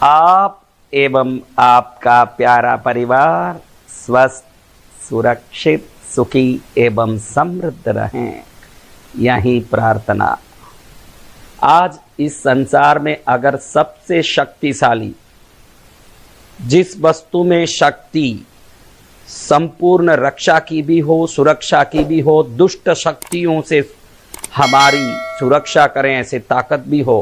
आप एवं आपका प्यारा परिवार स्वस्थ, सुरक्षित, सुखी एवं समृद्ध रहें, यही प्रार्थना। आज इस संसार में अगर सबसे शक्तिशाली, जिस वस्तु में शक्ति संपूर्ण रक्षा की भी हो, सुरक्षा की भी हो, दुष्ट शक्तियों से हमारी सुरक्षा करें ऐसे ताकत भी हो,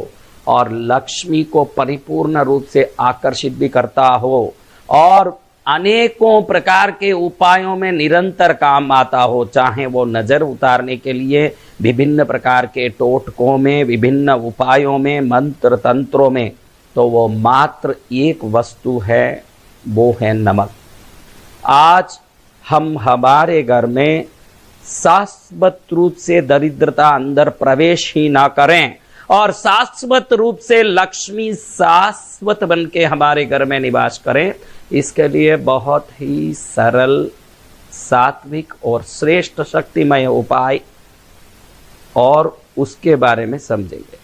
और लक्ष्मी को परिपूर्ण रूप से आकर्षित भी करता हो, और अनेकों प्रकार के उपायों में निरंतर काम आता हो, चाहे वो नजर उतारने के लिए विभिन्न प्रकार के टोटकों में, विभिन्न उपायों में, मंत्र तंत्रों में, तो वो मात्र एक वस्तु है, वो है नमक। आज हम हमारे घर में शाश्वत रूप से दरिद्रता अंदर प्रवेश ही ना करें, और शाश्वत रूप से लक्ष्मी शाश्वत बन के हमारे घर में निवास करें, इसके लिए बहुत ही सरल, सात्विक और श्रेष्ठ शक्तिमय उपाय और उसके बारे में समझेंगे।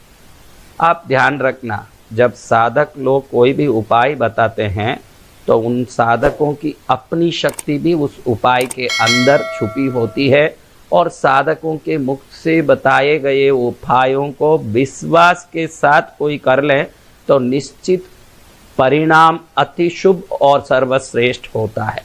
आप ध्यान रखना, जब साधक लोग कोई भी उपाय बताते हैं तो उन साधकों की अपनी शक्ति भी उस उपाय के अंदर छुपी होती है, और साधकों के मुख से बताए गए उपायों को विश्वास के साथ कोई कर ले तो निश्चित परिणाम अति शुभ और सर्वश्रेष्ठ होता है।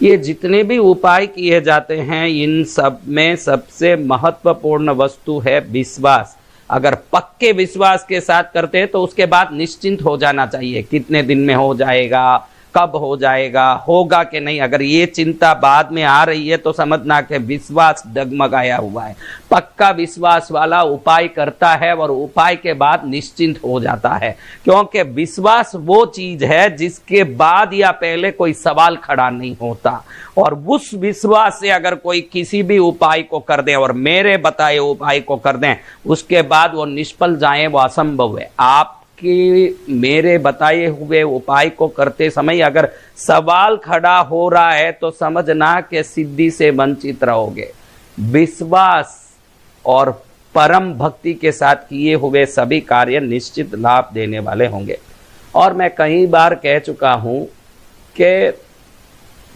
ये जितने भी उपाय किए जाते हैं, इन सब में सबसे महत्वपूर्ण वस्तु है विश्वास। अगर पक्के विश्वास के साथ करते हैं तो उसके बाद निश्चिंत हो जाना चाहिए, कितने दिन में हो जाएगा, कब हो जाएगा, होगा कि नहीं। अगर ये चिंता बाद में आ रही है तो समझना कि विश्वास डगमगाया हुआ है। पक्का विश्वास वाला उपाय करता है और उपाय के बाद निश्चिंत हो जाता है, क्योंकि विश्वास वो चीज है जिसके बाद या पहले कोई सवाल खड़ा नहीं होता। और उस विश्वास से अगर कोई किसी भी उपाय को कर दे और मेरे बताए उपाय को कर दें, उसके बाद वो निष्फल जाए, वो असंभव है। आप कि मेरे बताए हुए उपाय को करते समय अगर सवाल खड़ा हो रहा है तो समझना कि सिद्धि से वंचित रहोगे। विश्वास और परम भक्ति के साथ किए हुए सभी कार्य निश्चित लाभ देने वाले होंगे। और मैं कई बार कह चुका हूं कि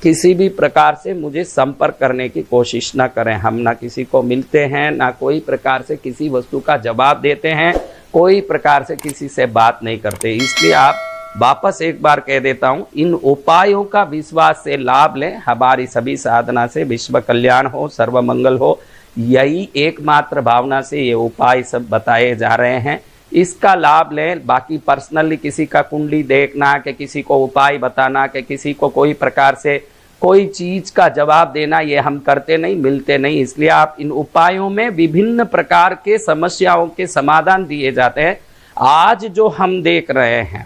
किसी भी प्रकार से मुझे संपर्क करने की कोशिश ना करें। हम ना किसी को मिलते हैं, ना कोई प्रकार से किसी वस्तु का जवाब देते हैं, कोई प्रकार से किसी से बात नहीं करते। इसलिए आप वापस एक बार कह देता हूं, इन उपायों का विश्वास से लाभ लें। हमारी सभी साधना से विश्व कल्याण हो, सर्व मंगल हो, यही एकमात्र भावना से ये उपाय सब बताए जा रहे हैं। इसका लाभ लें। बाकी पर्सनली किसी का कुंडली देखना, कि किसी को उपाय बताना, कि किसी को कोई प्रकार से कोई चीज का जवाब देना, ये हम करते नहीं, मिलते नहीं। इसलिए आप इन उपायों में विभिन्न प्रकार के समस्याओं के समाधान दिए जाते हैं। आज जो हम देख रहे हैं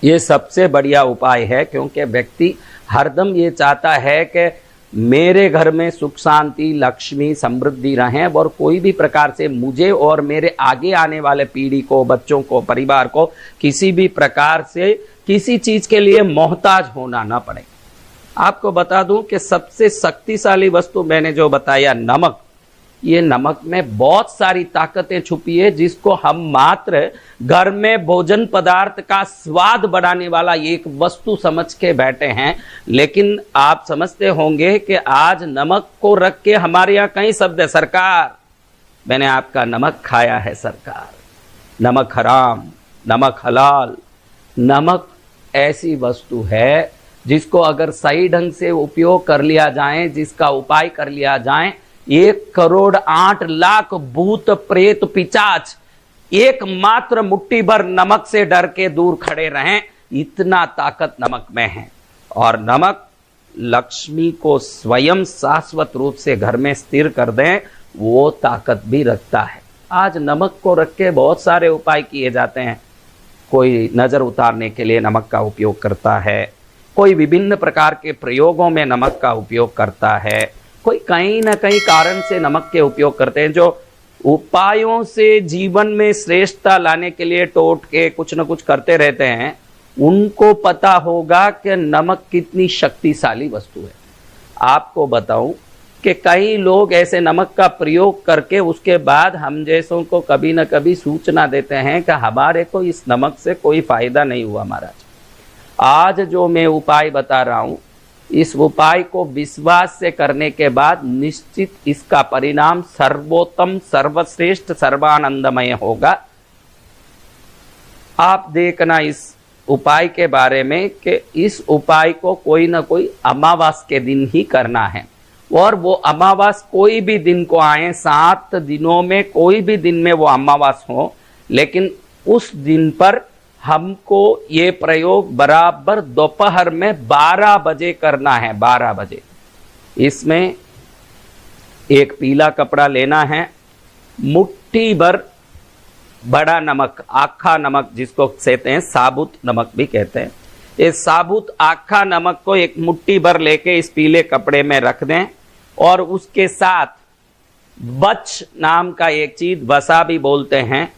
ये सबसे बढ़िया उपाय है, क्योंकि व्यक्ति हरदम ये चाहता है कि मेरे घर में सुख शांति, लक्ष्मी, समृद्धि रहें, और कोई भी प्रकार से मुझे और मेरे आगे आने वाले पीढ़ी को, बच्चों को, परिवार को किसी भी प्रकार से किसी चीज के लिए मोहताज होना ना पड़े। आपको बता दूं कि सबसे शक्तिशाली वस्तु मैंने जो बताया, नमक, ये नमक में बहुत सारी ताकतें छुपी है, जिसको हम मात्र घर में भोजन पदार्थ का स्वाद बढ़ाने वाला एक वस्तु समझ के बैठे हैं। लेकिन आप समझते होंगे कि आज नमक को रख के हमारे यहाँ कई शब्द है, सरकार मैंने आपका नमक खाया है, सरकार नमक हराम, नमक हलाल। नमक ऐसी वस्तु है जिसको अगर सही ढंग से उपयोग कर लिया जाए, जिसका उपाय कर लिया जाए, 1,08,00,000 भूत प्रेत पिशाच एकमात्र मुट्ठी भर नमक से डर के दूर खड़े रहें, इतना ताकत नमक में है। और नमक लक्ष्मी को स्वयं शाश्वत रूप से घर में स्थिर कर दें, वो ताकत भी रखता है। आज नमक को रख के बहुत सारे उपाय किए जाते हैं। कोई नजर उतारने के लिए नमक का उपयोग करता है, कोई विभिन्न प्रकार के प्रयोगों में नमक का उपयोग करता है, कोई कहीं ना कहीं कारण से नमक के उपयोग करते हैं। जो उपायों से जीवन में श्रेष्ठता लाने के लिए टोट के कुछ न कुछ करते रहते हैं, उनको पता होगा कि नमक कितनी शक्तिशाली वस्तु है। आपको बताऊं, कि कई लोग ऐसे नमक का प्रयोग करके उसके बाद हम जैसों को कभी न कभी सूचना देते हैं कि हमारे को इस नमक से कोई फायदा नहीं हुआ महाराज। आज जो मैं उपाय बता रहा हूं, इस उपाय को विश्वास से करने के बाद निश्चित इसका परिणाम सर्वोत्तम, सर्वश्रेष्ठ, सर्वानंदमय होगा। आप देखना इस उपाय के बारे में कि इस उपाय को कोई ना कोई अमावास के दिन ही करना है, और वो अमावास कोई भी दिन को आए, 7 दिनों में कोई भी दिन में वो अमावास हो, लेकिन उस दिन पर हमको ये प्रयोग बराबर दोपहर में 12 बजे करना है। 12 बजे इसमें एक पीला कपड़ा लेना है, मुट्ठी भर बड़ा नमक, आखा नमक जिसको कहते हैं, साबुत नमक भी कहते हैं, इस साबुत आखा नमक को एक मुट्ठी भर लेके इस पीले कपड़े में रख दें, और उसके साथ बच नाम का एक चीज, वसा भी बोलते हैं,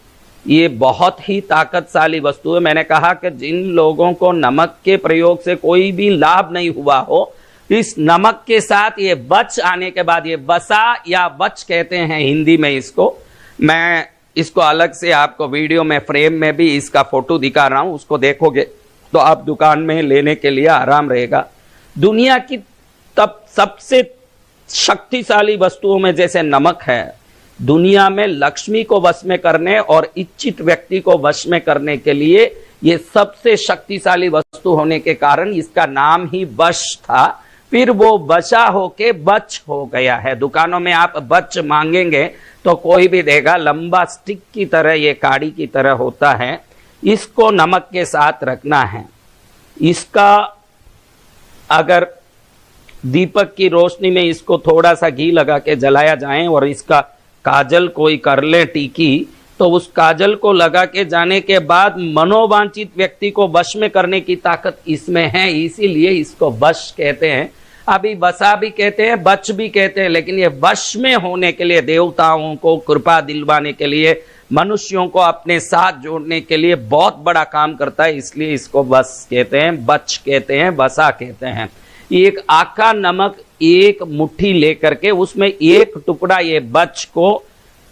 ये बहुत ही ताकतशाली वस्तु है। मैंने कहा कि जिन लोगों को नमक के प्रयोग से कोई भी लाभ नहीं हुआ हो, इस नमक के साथ ये बच आने के बाद, ये वसा या बच कहते हैं हिंदी में इसको, मैं इसको अलग से आपको वीडियो में फ्रेम में भी इसका फोटो दिखा रहा हूं, उसको देखोगे तो आप दुकान में लेने के लिए आराम रहेगा। दुनिया की तब सबसे शक्तिशाली वस्तुओं में जैसे नमक है, दुनिया में लक्ष्मी को वश में करने और इच्छित व्यक्ति को वश में करने के लिए ये सबसे शक्तिशाली वस्तु होने के कारण इसका नाम ही वश था। फिर वो वशा होके बच हो गया है। दुकानों में आप बच मांगेंगे तो कोई भी देगा, लंबा स्टिक की तरह, ये काड़ी की तरह होता है। इसको नमक के साथ रखना है। इसका अगर दीपक की रोशनी में इसको थोड़ा सा घी लगा के जलाया जाए और इसका काजल कोई कर ले टीकी, तो उस काजल को लगा के जाने के बाद मनोवांछित व्यक्ति को वश में करने की ताकत इसमें है, इसीलिए इसको वश कहते हैं। अभी वसा भी कहते हैं, बच भी कहते हैं, लेकिन ये वश में होने के लिए, देवताओं को कृपा दिलवाने के लिए, मनुष्यों को अपने साथ जोड़ने के लिए बहुत बड़ा काम करता है, इसलिए इसको वश कहते हैं, बच कहते हैं, वसा कहते हैं। एक आका नमक एक मुट्ठी लेकर के उसमें एक टुकड़ा ये बच को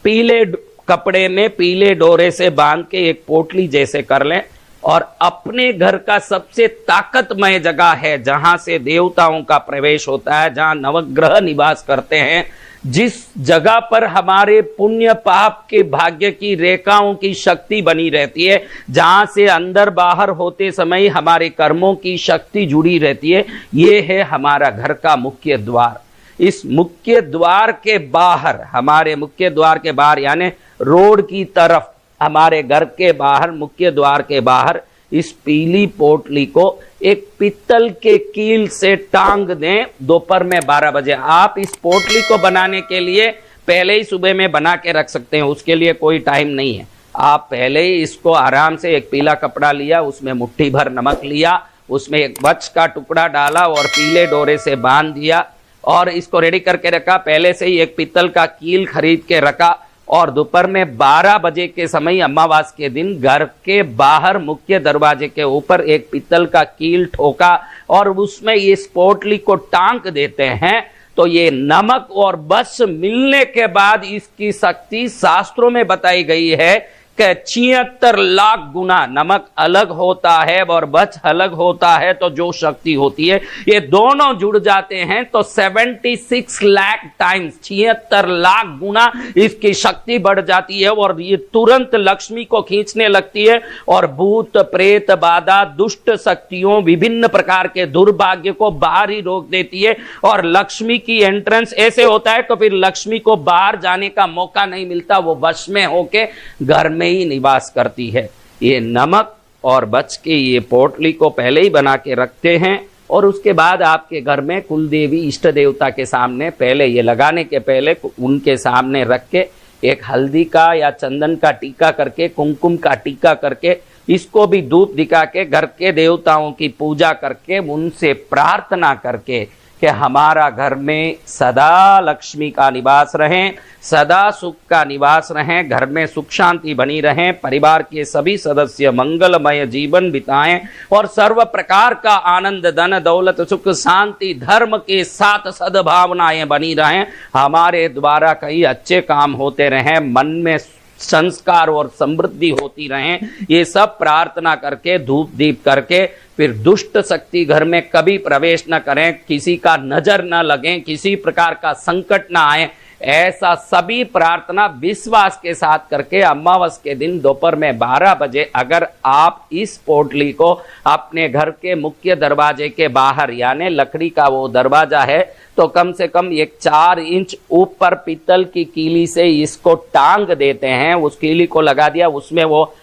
पीले कपड़े में पीले डोरे से बांध के एक पोटली जैसे कर लें, और अपने घर का सबसे ताकतमय जगह है जहां से देवताओं का प्रवेश होता है, जहां नवग्रह निवास करते हैं, जिस जगह पर हमारे पुण्य पाप के भाग्य की रेखाओं की शक्ति बनी रहती है, जहां से अंदर बाहर होते समय हमारे कर्मों की शक्ति जुड़ी रहती है, ये है हमारा घर का मुख्य द्वार। इस मुख्य द्वार के बाहर, हमारे मुख्य द्वार के बाहर यानी रोड की तरफ, हमारे घर के बाहर, मुख्य द्वार के बाहर इस पीली पोटली को एक पित्तल के कील से टांग दें दोपहर में 12 बजे। आप इस पोटली को बनाने के लिए पहले ही सुबह में बना के रख सकते हैं, उसके लिए कोई टाइम नहीं है। आप पहले ही इसको आराम से, एक पीला कपड़ा लिया, उसमें मुट्ठी भर नमक लिया, उसमें एक बच का टुकड़ा डाला और पीले डोरे से बांध दिया, और इसको रेडी करके रखा। पहले से ही एक पित्तल का कील खरीद के रखा, और दोपहर में 12 बजे के समय अमावास के दिन घर के बाहर मुख्य दरवाजे के ऊपर एक पित्तल का कील ठोका और उसमें इस पोटली को टांग देते हैं। तो ये नमक और बस मिलने के बाद इसकी शक्ति शास्त्रों में बताई गई है कि 76 लाख गुना नमक अलग होता है और बच अलग होता है, तो जो शक्ति होती है ये दोनों जुड़ जाते हैं तो 76 लाख टाइम्स, 76 लाख गुना इसकी शक्ति बढ़ जाती है, और ये तुरंत लक्ष्मी को खींचने लगती है और भूत प्रेत बाधा दुष्ट शक्तियों विभिन्न प्रकार के दुर्भाग्य को बाहर ही रोक देती है, और लक्ष्मी की एंट्रेंस ऐसे होता है तो फिर लक्ष्मी को बाहर जाने का मौका नहीं मिलता, वो वश में होके घर में ही निवास करती है। ये नमक और बच के ये पोटली को पहले ही बना के रखते हैं, और उसके बाद आपके घर में कुल देवी इष्ट देवता के सामने पहले, ये लगाने के पहले उनके सामने रख के एक हल्दी का या चंदन का टीका करके, कुमकुम का टीका करके, इसको भी धूप दिखा के घर के देवताओं की पूजा करके, उनसे प्रार्थना करके कि हमारा घर में सदा लक्ष्मी का निवास रहे, सदा सुख का निवास रहे, घर में सुख शांति बनी रहे, परिवार के सभी सदस्य मंगलमय जीवन बिताएं और सर्व प्रकार का आनंद, धन दौलत, सुख शांति, धर्म के साथ सद्भावनाएं बनी रहें, हमारे द्वारा कई अच्छे काम होते रहें, मन में संस्कार और समृद्धि होती रहे। ये सब प्रार्थना करके धूप दीप करके फिर दुष्ट शक्ति घर में कभी प्रवेश न करें, किसी का नजर न लगे, किसी प्रकार का संकट न आए, ऐसा सभी प्रार्थना विश्वास के साथ करके अमावस के दिन दोपहर में 12 बजे अगर आप इस पोटली को अपने घर के मुख्य दरवाजे के बाहर, यानी लकड़ी का वो दरवाजा है, तो कम से कम एक 4 इंच ऊपर पीतल की कीली से इसको टांग देते हैं। उस कीली को लगा दिया, उसमें वो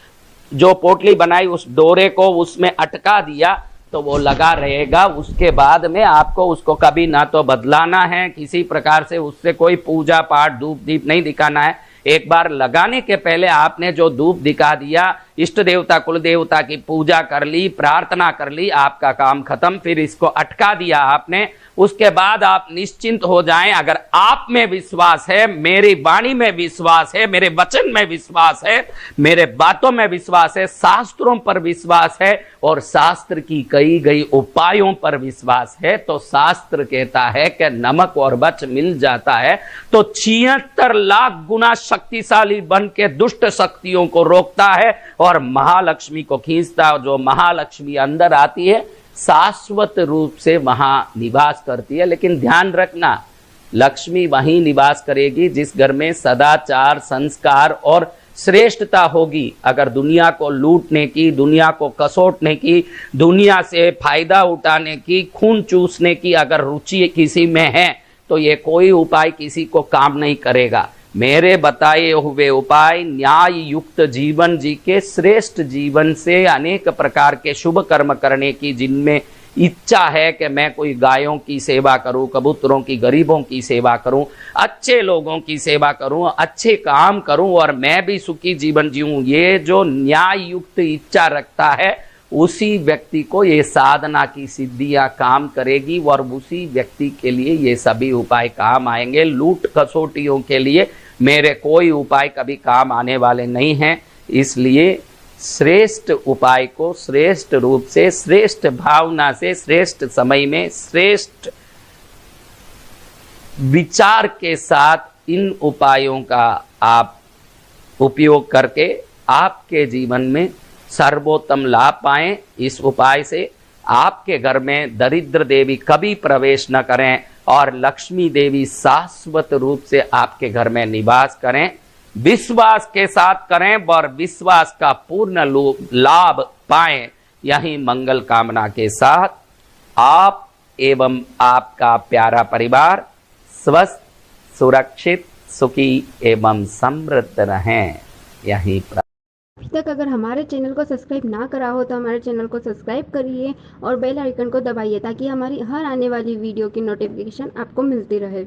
जो पोटली बनाई उस डोरे को उसमें अटका दिया तो वो लगा रहेगा। उसके बाद में आपको उसको कभी ना तो बदलाना है, किसी प्रकार से उससे कोई पूजा पाठ धूप दीप नहीं दिखाना है। एक बार लगाने के पहले आपने जो धूप दिखा दिया, इष्ट देवता कुल देवता की पूजा कर ली, प्रार्थना कर ली, आपका काम खत्म। फिर इसको अटका दिया आपने, उसके बाद आप निश्चिंत हो जाएं। अगर आप में विश्वास है, मेरी वाणी में विश्वास है, मेरे वचन में विश्वास है, मेरे बातों में विश्वास है, शास्त्रों पर विश्वास है और शास्त्र की कही गई उपायों पर विश्वास है, तो शास्त्र कहता है कि नमक और बच मिल जाता है तो 76 लाख गुना शक्तिशाली बन के दुष्ट शक्तियों को रोकता है और महालक्ष्मी को खींचता है। जो महालक्ष्मी अंदर आती है शाश्वत रूप से वहां निवास करती है। लेकिन ध्यान रखना, लक्ष्मी वहीं निवास करेगी जिस घर में सदाचार, संस्कार और श्रेष्ठता होगी। अगर दुनिया को लूटने की, दुनिया को कसोटने की, दुनिया से फायदा उठाने की, खून चूसने की अगर रुचि किसी में है तो ये कोई उपाय किसी को काम नहीं करेगा। मेरे बताए हुए उपाय न्याय युक्त जीवन जी के, श्रेष्ठ जीवन से अनेक प्रकार के शुभ कर्म करने की, जिनमें इच्छा है कि मैं कोई गायों की सेवा करूं, कबूतरों की, गरीबों की सेवा करूं, अच्छे लोगों की सेवा करूं, अच्छे काम करूं और मैं भी सुखी जीवन जीऊं, ये जो न्याय युक्त इच्छा रखता है उसी व्यक्ति को ये साधना की सिद्धियां काम करेगी और उसी व्यक्ति के लिए ये सभी उपाय काम आएंगे। लूट कसौटियों के लिए मेरे कोई उपाय कभी काम आने वाले नहीं हैं। इसलिए श्रेष्ठ उपाय को श्रेष्ठ रूप से, श्रेष्ठ भावना से, श्रेष्ठ समय में, श्रेष्ठ विचार के साथ इन उपायों का आप उपयोग करके आपके जीवन में सर्वोत्तम लाभ पाएं। इस उपाय से आपके घर में दरिद्र देवी कभी प्रवेश न करें और लक्ष्मी देवी शाश्वत रूप से आपके घर में निवास करें। विश्वास के साथ करें और विश्वास का पूर्ण लाभ पाएं। यही मंगल कामना के साथ आप एवं आपका प्यारा परिवार स्वस्थ, सुरक्षित, सुखी एवं समृद्ध रहें। यही अभी तक अगर हमारे चैनल को सब्सक्राइब ना करा हो तो हमारे चैनल को सब्सक्राइब करिए और बेल आइकन को दबाइए ताकि हमारी हर आने वाली वीडियो की नोटिफिकेशन आपको मिलती रहे।